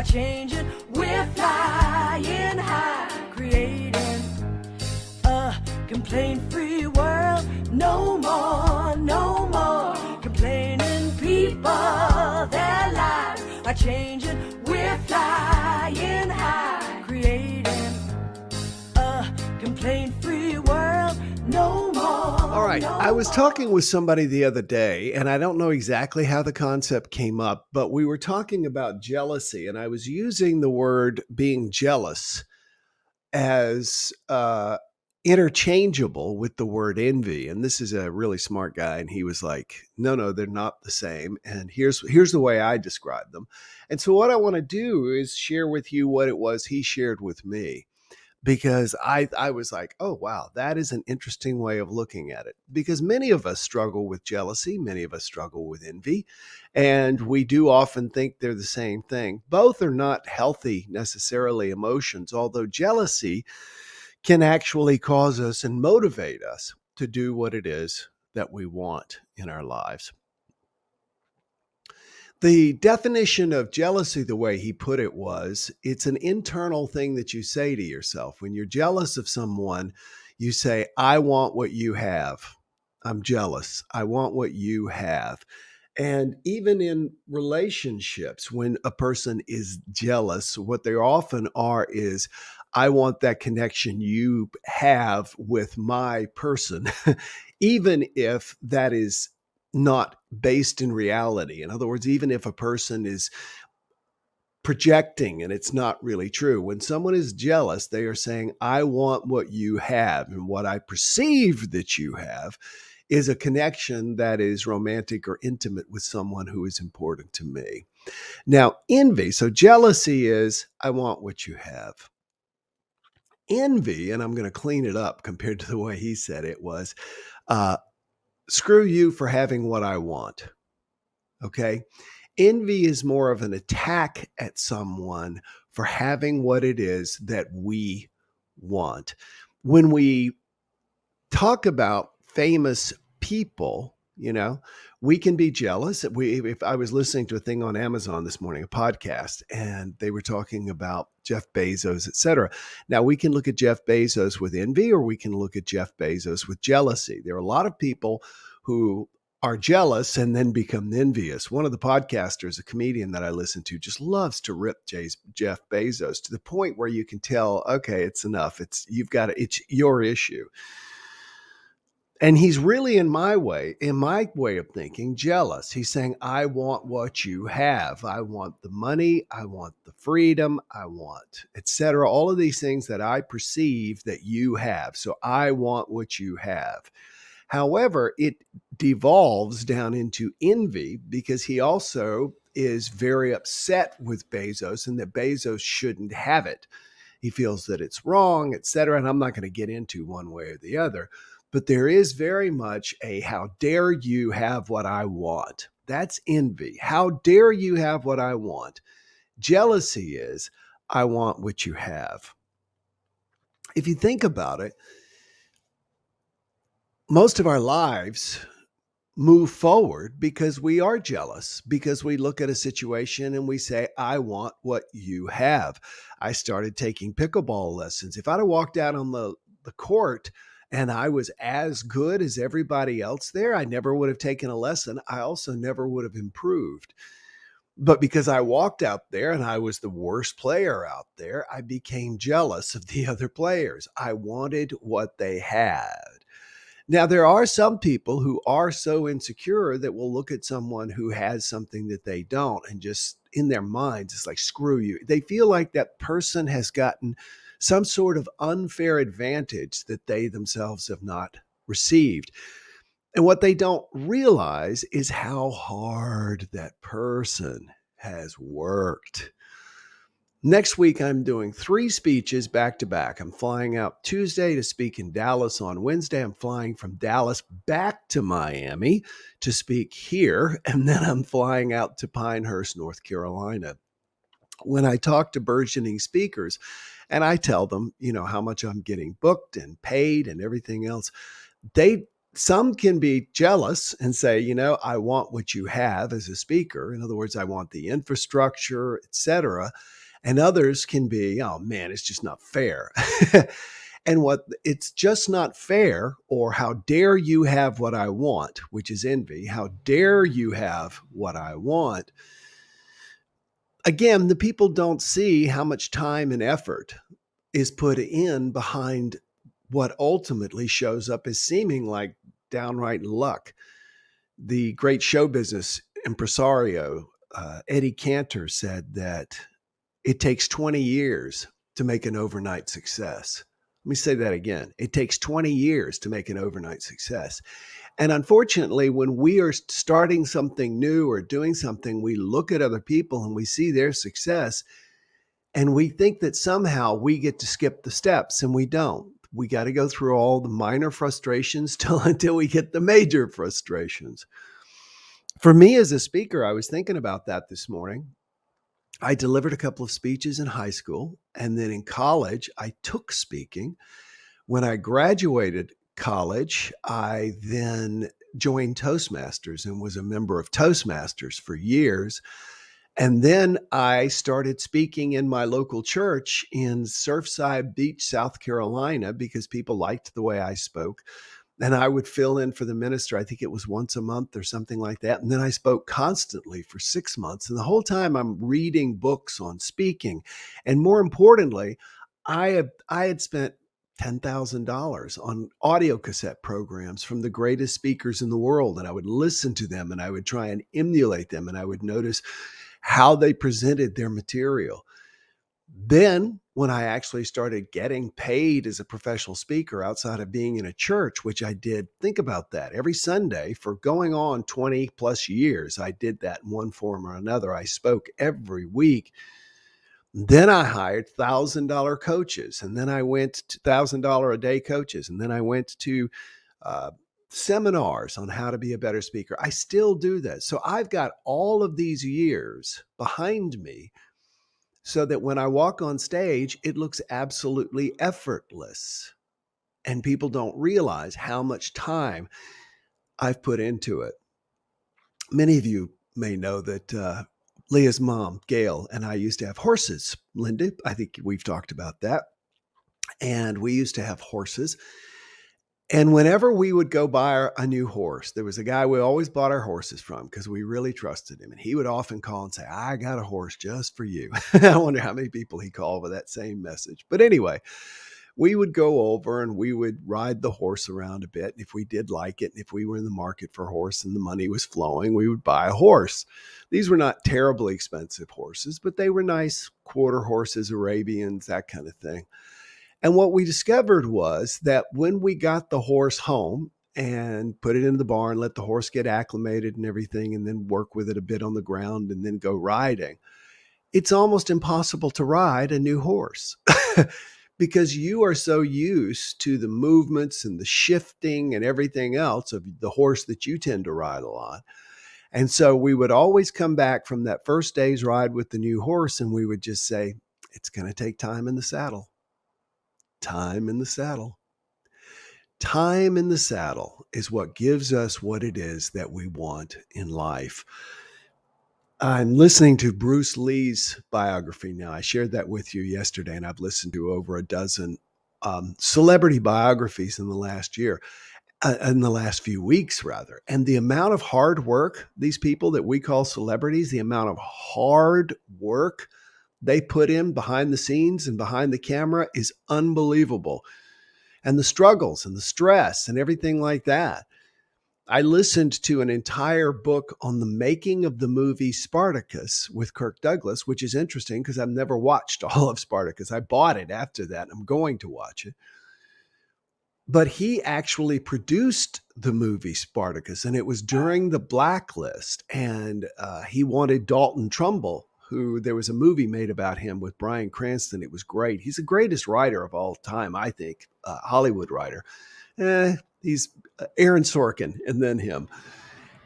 changing, we're flying high, creating a complaint-free world. No more complaining people. Their lives are changing, we're flying high, creating a complaint-free world. No more. All right. I was talking with somebody the other day, and I don't know exactly how the concept came up, but we were talking about jealousy, and I was using the word being jealous as interchangeable with the word envy. And this is a really smart guy, and he was like, no, they're not the same. And here's the way I describe them. And so what I want to do is share with you what it was he shared with me, because I was like, oh, wow, that is an interesting way of looking at it. Because many of us struggle with jealousy. Many of us struggle with envy. And we do often think they're the same thing. Both are not healthy necessarily emotions, although jealousy can actually cause us and motivate us to do what it is that we want in our lives. The definition of jealousy, the way he put it, was it's an internal thing that you say to yourself. When you're jealous of someone, you say, I want what you have. I'm jealous. I want what you have. And even in relationships, when a person is jealous, what they often are is, I want that connection you have with my person, even if that is not based in reality. In other words, even if a person is projecting and it's not really true. When someone is jealous, they are saying, I want what you have. And what I perceive that you have is a connection that is romantic or intimate with someone who is important to me. Now, envy. So jealousy is, I want what you have. Envy, and I'm going to clean it up compared to the way he said it, was, screw you for having what I want. Okay. Envy is more of an attack at someone for having what it is that we want. When we talk about famous people, we can be jealous. If I was listening to a thing on Amazon this morning, a podcast, and they were talking about Jeff Bezos, et cetera. Now, we can look at Jeff Bezos with envy, or we can look at Jeff Bezos with jealousy. There are a lot of people who are jealous and then become envious. One of the podcasters, a comedian that I listen to, just loves to rip Jeff Bezos to the point where you can tell, okay, it's enough. It's your issue. And he's really, in my way of thinking, jealous. He's saying, I want what you have. I want the money. I want the freedom. I want, et cetera. All of these things that I perceive that you have. So I want what you have. However, it devolves down into envy because he also is very upset with Bezos and that Bezos shouldn't have it. He feels that it's wrong, et cetera. And I'm not going to get into one way or the other. But there is very much a, how dare you have what I want? That's envy. How dare you have what I want? Jealousy is, I want what you have. If you think about it, most of our lives move forward because we are jealous, because we look at a situation and we say, I want what you have. I started taking pickleball lessons. If I'd have walked out on the court and I was as good as everybody else there, I never would have taken a lesson. I also never would have improved. But because I walked out there and I was the worst player out there, I became jealous of the other players. I wanted what they had. Now, there are some people who are so insecure that will look at someone who has something that they don't and just in their minds, it's like, screw you. They feel like that person has gotten some sort of unfair advantage that they themselves have not received. And what they don't realize is how hard that person has worked. Next week, I'm doing 3 speeches back to back. I'm flying out Tuesday to speak in Dallas on Wednesday. I'm flying from Dallas back to Miami to speak here. And then I'm flying out to Pinehurst, North Carolina. When I talk to burgeoning speakers and I tell them, how much I'm getting booked and paid and everything else, they some can be jealous and say, I want what you have as a speaker. In other words, I want the infrastructure, etc. And others can be, oh man, it's just not fair. And what it's just not fair, or how dare you have what I want, which is envy. How dare you have what I want? Again, the people don't see how much time and effort is put in behind what ultimately shows up as seeming like downright luck. The great show business impresario, Eddie Cantor, said that it takes 20 years to make an overnight success. Let me say that again. It takes 20 years to make an overnight success. And unfortunately, when we are starting something new or doing something, we look at other people and we see their success and we think that somehow we get to skip the steps, and we don't. We got to go through all the minor frustrations until we get the major frustrations. For me as a speaker, I was thinking about that this morning. I delivered a couple of speeches in high school, and then in college, I took speaking. When I graduated college, I then joined Toastmasters and was a member of Toastmasters for years. And then I started speaking in my local church in Surfside Beach, South Carolina, because people liked the way I spoke. And I would fill in for the minister. I think it was once a month or something like that. And then I spoke constantly for 6 months. And the whole time I'm reading books on speaking. And more importantly, I had spent $10,000 on audio cassette programs from the greatest speakers in the world. And I would listen to them and I would try and emulate them. And I would notice how they presented their material. Then, when I actually started getting paid as a professional speaker outside of being in a church, which I did, think about that, every Sunday for going on 20 plus years, I did that in one form or another. I spoke every week. Then I hired $1,000 coaches, and then I went to $1,000 a day coaches, and then I went to seminars on how to be a better speaker. I still do that. So I've got all of these years behind me so that when I walk on stage, it looks absolutely effortless. And people don't realize how much time I've put into it. Many of you may know that Leah's mom, Gail, and I used to have horses. Linda, I think we've talked about that. And we used to have horses. And whenever we would go buy a new horse, there was a guy we always bought our horses from because we really trusted him. And he would often call and say, I got a horse just for you. I wonder how many people he called with that same message. But anyway, we would go over and we would ride the horse around a bit. And if we did like it, and if we were in the market for a horse and the money was flowing, we would buy a horse. These were not terribly expensive horses, but they were nice quarter horses, Arabians, that kind of thing. And what we discovered was that when we got the horse home and put it in the barn, let the horse get acclimated and everything, and then work with it a bit on the ground and then go riding, it's almost impossible to ride a new horse because you are so used to the movements and the shifting and everything else of the horse that you tend to ride a lot. And so we would always come back from that first day's ride with the new horse and we would just say, it's going to take time in the saddle. Time in the saddle. Time in the saddle is what gives us what it is that we want in life. I'm listening to Bruce Lee's biography now. I shared that with you yesterday, and I've listened to over a dozen celebrity biographies in the last year, in the last few weeks, rather. And the amount of hard work, these people that we call celebrities, the amount of hard work they put in behind the scenes and behind the camera is unbelievable. And the struggles and the stress and everything like that. I listened to an entire book on the making of the movie Spartacus with Kirk Douglas, which is interesting because I've never watched all of Spartacus. I bought it after that. I'm going to watch it. But he actually produced the movie Spartacus, and it was during the blacklist. And he wanted Dalton Trumbull, who there was a movie made about him with Bryan Cranston. It was great. He's the greatest writer of all time, I think, Hollywood writer. He's Aaron Sorkin and then him.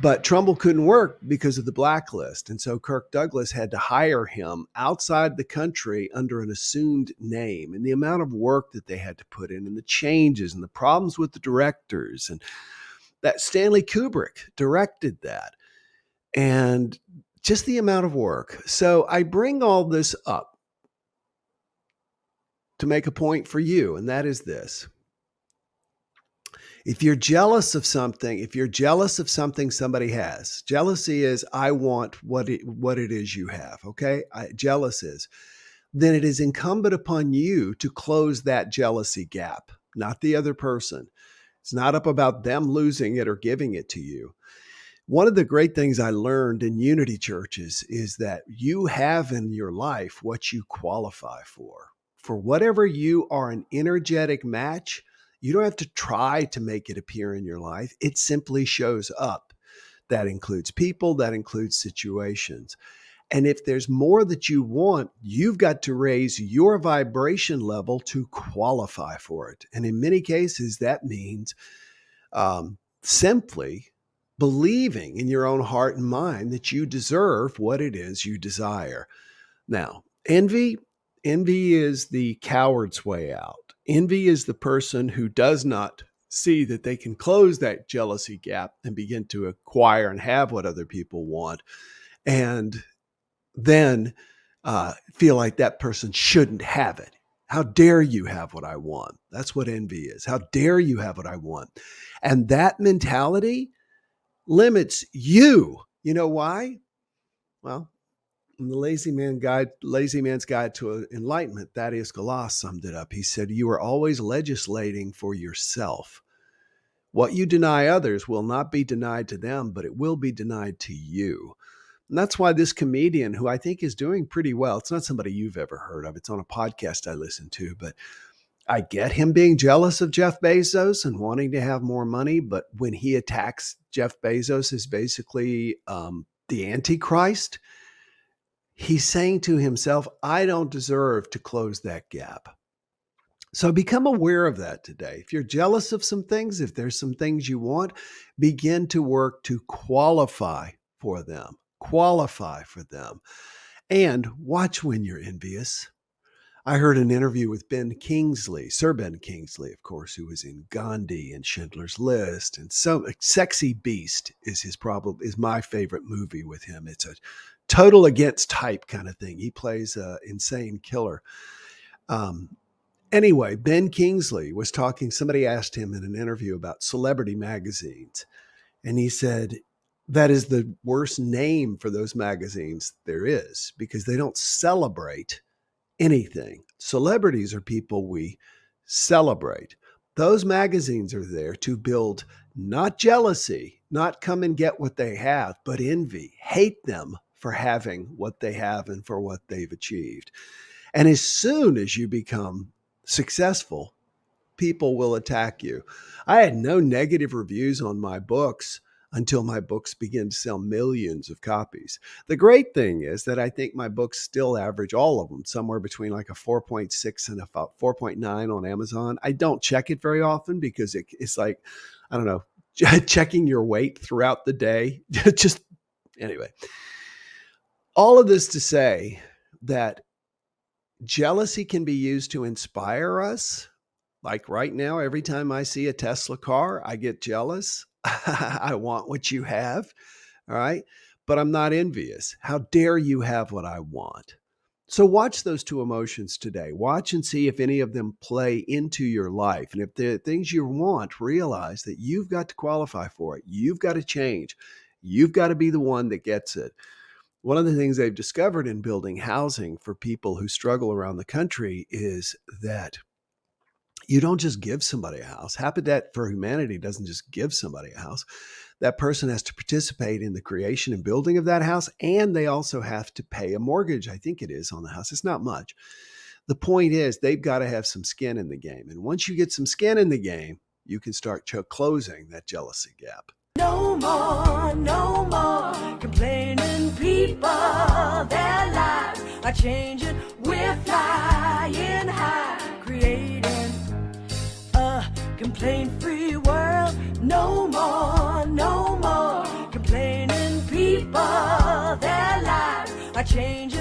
But Trumbull couldn't work because of the blacklist. And so Kirk Douglas had to hire him outside the country under an assumed name. And the amount of work that they had to put in and the changes and the problems with the directors. And That Stanley Kubrick directed that. And just the amount of work. So I bring all this up to make a point for you, and that is this. If you're jealous of something, somebody has, jealousy is, I want what it is you have, okay? Jealous is, then it is incumbent upon you to close that jealousy gap, not the other person. It's not up about them losing it or giving it to you. One of the great things I learned in Unity churches is that you have in your life what you qualify for. For whatever you are an energetic match, you don't have to try to make it appear in your life. It simply shows up. That includes people, that includes situations. And if there's more that you want, you've got to raise your vibration level to qualify for it. And in many cases, that means simply believing in your own heart and mind that you deserve what it is you desire. Now, envy is the coward's way out. Envy is the person who does not see that they can close that jealousy gap and begin to acquire and have what other people want, and then feel like that person shouldn't have it. How dare you have what I want? That's what envy is. How dare you have what I want? And that mentality limits you. You know why? Well, in the Lazy Man's Guide to Enlightenment, Thaddeus Galas summed it up. He said, you are always legislating for yourself. What you deny others will not be denied to them, but it will be denied to you. And that's why this comedian, who I think is doing pretty well, it's not somebody you've ever heard of. It's on a podcast I listen to, but I get him being jealous of Jeff Bezos and wanting to have more money. But when he attacks Jeff Bezos as basically the Antichrist, he's saying to himself, I don't deserve to close that gap. So become aware of that today. If you're jealous of some things, if there's some things you want, begin to work to qualify for them. Qualify for them. And watch when you're envious. I heard an interview with Ben Kingsley, Sir Ben Kingsley, of course, who was in Gandhi and Schindler's List. And so Sexy Beast is my favorite movie with him. It's a total against type kind of thing. He plays an insane killer. Anyway, Ben Kingsley was talking, somebody asked him in an interview about celebrity magazines. And he said, that is the worst name for those magazines there is, because they don't celebrate anything. Celebrities are people we celebrate. Those magazines are there to build not jealousy, not come and get what they have, but envy. Hate them for having what they have and for what they've achieved. And as soon as you become successful, people will attack you. I had no negative reviews on my books until my books begin to sell millions of copies. The great thing is that I think my books still average, all of them, somewhere between like a 4.6 and a 4.9 on Amazon. I don't check it very often because it's like, I don't know, checking your weight throughout the day. Just anyway, all of this to say that jealousy can be used to inspire us. Like right now, every time I see a Tesla car, I get jealous. I want what you have. All right. But I'm not envious. How dare you have what I want? So watch those two emotions today. Watch and see if any of them play into your life. And if the things you want, realize that you've got to qualify for it. You've got to change. You've got to be the one that gets it. One of the things they've discovered in building housing for people who struggle around the country is that you don't just give somebody a house. Habitat for Humanity doesn't just give somebody a house. That person has to participate in the creation and building of that house, and they also have to pay a mortgage, I think it is, on the house. It's not much. The point is they've got to have some skin in the game. And once you get some skin in the game, you can start closing that jealousy gap. No more complaining people. Their lives are changing. We're flying high, creating a complaint-free world. No more complaining people. Their lives are changing.